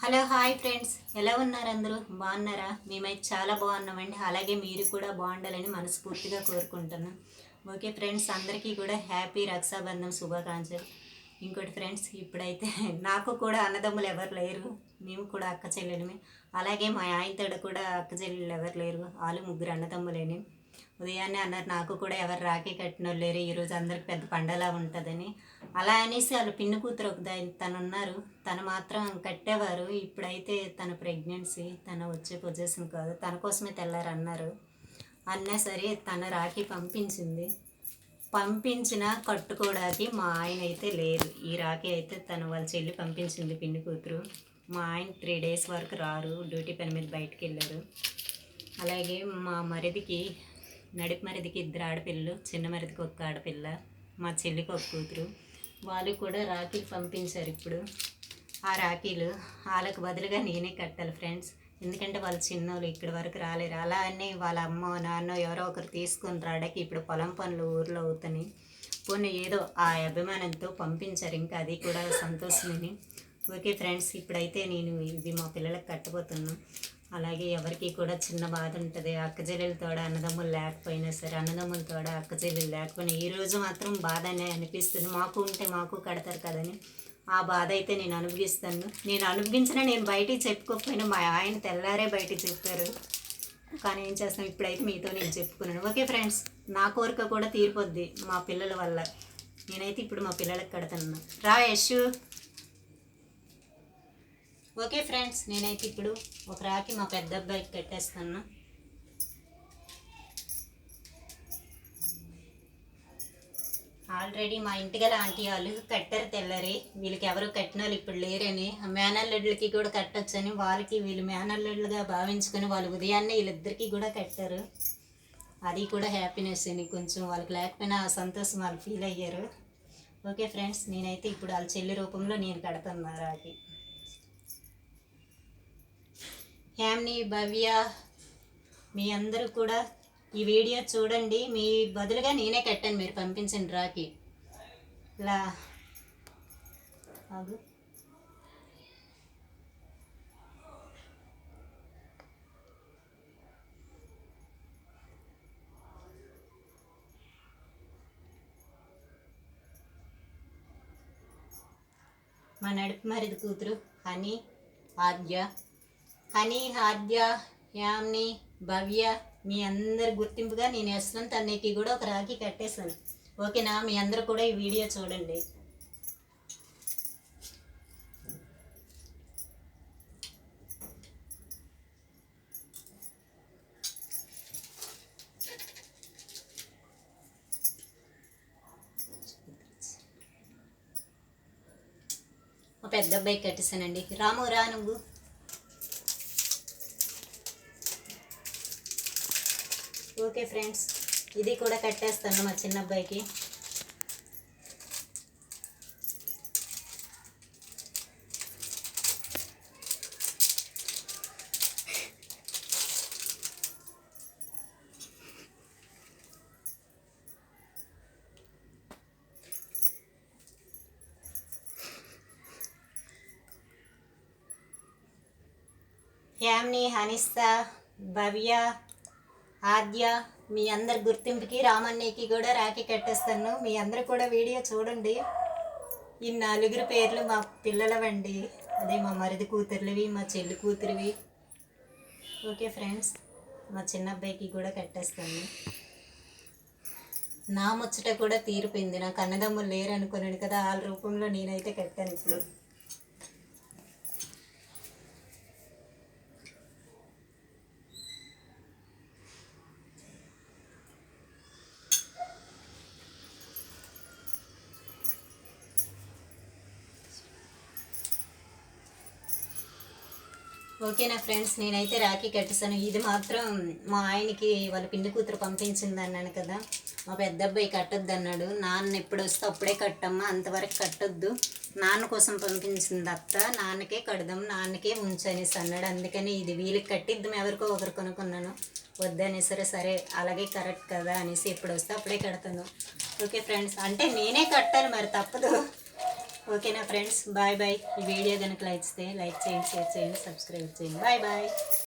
Hello hi friends, ఎలా ఉన్నారు? అందరూ బాగున్నారా? మేమైతే చాలా బాగున్నామండి. అలాగే మీరు కూడా బాగుండాలని మనస్ఫూర్తిగా కోరుకుంటున్నాం. ఓకే ఫ్రెండ్స్, అందరికీ కూడా హ్యాపీ రక్షాబంధన్ శుభాకాంక్షలు. ఇంకోటి ఫ్రెండ్స్, ఇప్పుడైతే నాకు కూడా అన్నదమ్ములు ఎవరు లేరు, మేము కూడా అక్క చెల్లెలమే. అలాగే మా ఆయనతోడు కూడా అక్క చెల్లెలు ఎవరు లేరు, వాళ్ళు ముగ్గురు అన్నదమ్ములేని. ఉదయాన్నే అన్నారు నాకు కూడా ఎవరు రాఖీ కట్టిన లేరు, ఈరోజు అందరికి పెద్ద పండలా ఉంటుందని. అలా అనేసి వాళ్ళు పిన్ని కూతురు ఒక తను ఉన్నారు, తను మాత్రం కట్టేవారు. ఇప్పుడైతే తన ప్రెగ్నెన్సీ, తను వచ్చే పొజిషన్ కాదు, తన కోసమే తెల్లారన్నారు. అన్నా సరే తన రాఖీ పంపించిన కట్టుకోవడానికి మా ఆయన అయితే లేరు. ఈ రాఖీ అయితే తను వాళ్ళ చెల్లి పంపించింది, పిన్ని కూతురు. మా ఆయన 3 days వరకు రారు, డ్యూటీ పని మీద బయటకు వెళ్ళారు. అలాగే మా మరిదికి, నడిపి మరిదికి 2 ఆడపిల్లలు, చిన్న మరిదికి 1 ఆడపిల్ల, మా చెల్లికి 1 కూతురు. వాళ్ళు కూడా రాఖీలు పంపించారు. ఇప్పుడు ఆ రాఖీలు వాళ్ళకు బదులుగా నేనే కట్టాలి ఫ్రెండ్స్, ఎందుకంటే వాళ్ళు చిన్నోళ్ళు ఇక్కడి వరకు రాలేరు. అలా అని వాళ్ళ అమ్మ నాన్న ఎవరో ఒకరు తీసుకొని రావడానికి ఇప్పుడు పొలం పనులు ఊర్లో అవుతాయి. పోనీ ఏదో ఆ అభిమానంతో పంపించారు, ఇంకా అది కూడా సంతోషమని. ఓకే ఫ్రెండ్స్, ఇప్పుడైతే నేను ఇది మా పిల్లలకు కట్టబోతున్నాను. అలాగే ఎవరికి కూడా చిన్న బాధ ఉంటుంది, అక్కచెల్లెలతోడ అన్నదమ్ములు లేకపోయినా సరే, అన్నదమ్ములతోడ అక్కచెల్లెలు లేకపోయినా ఈరోజు మాత్రం బాధనే అనిపిస్తుంది. మాకు ఉంటే మాకు కడతారు కదని ఆ బాధ అయితే నేను అనుభవిస్తాను. నేను అనుభవించినా నేను బయటికి చెప్పుకోకపోయినా మా ఆయన తెల్లారే బయటికి చెప్పారు. కానీ ఏం చేస్తాం, ఇప్పుడైతే మీతో నేను చెప్పుకున్నాను. ఓకే ఫ్రెండ్స్, నా కోరిక కూడా తీరిపోద్ది మా పిల్లల వల్ల. నేనైతే ఇప్పుడు మా పిల్లలకు కడతాను. రా యశు. ఓకే ఫ్రెండ్స్, నేనైతే ఇప్పుడు ఒక రాఖీ మా పెద్ద అబ్బాయికి కట్టేస్తాను. ఆల్రెడీ మా ఇంటిగల ఆంటీ వాళ్ళు కట్టారు తెల్లరి, వీళ్ళకి ఎవరు కట్టిన వాళ్ళు ఇప్పుడు లేరని, మేనల్లుడికి కూడా కట్టొచ్చని వాళ్ళకి వీళ్ళు మేనల్లుడుగా భావించుకొని వాళ్ళు ఉదయాన్నే వీళ్ళిద్దరికీ కూడా కట్టారు. అది కూడా హ్యాపీనెస్ అని, కొంచెం వాళ్ళకి లేకపోయినా ఆ సంతోషం వాళ్ళు ఫీల్ అయ్యారు. ఓకే ఫ్రెండ్స్, నేనైతే ఇప్పుడు వాళ్ళ చెల్లి రూపంలో నేను కడతాను రాఖీ. యామ్ని, భవ్య, మీ అందరూ కూడా ఈ వీడియో చూడండి. మీ బదులుగా నేనే కట్టాను, మీరు పంపించండి రాఖీ. ఇలా ఆగు. మా నడుపు మరిది కూతురు హనీ, ఆద్య. హనీ, ఆద్య, యామ్ని, భవ్య, మీ అందరి గుర్తింపుగా నేను యశ్వంత్ అన్నయ్యకి కూడా ఒక రాఖీ కట్టేశాను. ఓకేనా? మీ అందరూ కూడా ఈ వీడియో చూడండి. మా పెద్ద అబ్బాయికి కట్టేశానండి. రాము రా నువ్వు. ఓకే ఫ్రెండ్స్, ఇది కూడా కట్టేస్తాను మా చిన్న అబ్బాయికి. యామ్ని, హనిస్తా, భవ్య, ఆద్య, మీ అందరి గుర్తింపుకి రామన్నయ్యకి కూడా రాఖీ కట్టేస్తాను. మీ అందరూ కూడా వీడియో చూడండి. ఈ 4 పేర్లు మా పిల్లలవండి, అదే మా మరిది కూతురువి, మా చెల్లి కూతురివి. ఓకే ఫ్రెండ్స్, మా చిన్న అబ్బాయికి కూడా కట్టేస్తాను. నా ముచ్చట కూడా తీరిపోయింది. నాకు అన్నదమ్ములు లేరు అనుకున్నాను కదా, వాళ్ళ రూపంలో నేనైతే కట్టాను ఇప్పుడు. ఓకేనా ఫ్రెండ్స్, నేనైతే రాఖీ కట్టేసాను. ఇది మాత్రం మా ఆయనకి వాళ్ళ పిన్ని కూతురు పంపించింది అన్నాను కదా, మా పెద్ద అబ్బాయి కట్టొద్దు అన్నాడు. నాన్న ఎప్పుడు వస్తే అప్పుడే కట్టమ్మా, అంతవరకు కట్టొద్దు, నాన్న కోసం పంపించింది అత్త, నాన్నకే కడదాం, నాన్నకే ఉంచనేసి అన్నాడు. అందుకని ఇది వీళ్ళకి కట్టిద్దాం ఎవరికో ఒకరు కొనుక్కున్నాను. వద్దనే సరే అలాగే కరెక్ట్ కదా అనేసి ఎప్పుడు వస్తే అప్పుడే కడతాను. ఓకే ఫ్రెండ్స్, అంటే నేనే కట్టాలి మరి, తప్పదు. ఓకేనా ఫ్రెండ్స్, బాయ్ బాయ్. ఈ వీడియో కనుక నచ్చితే లైక్ చేయండి, షేర్ చేయండి, సబ్స్క్రైబ్ చేయండి. Bye bye.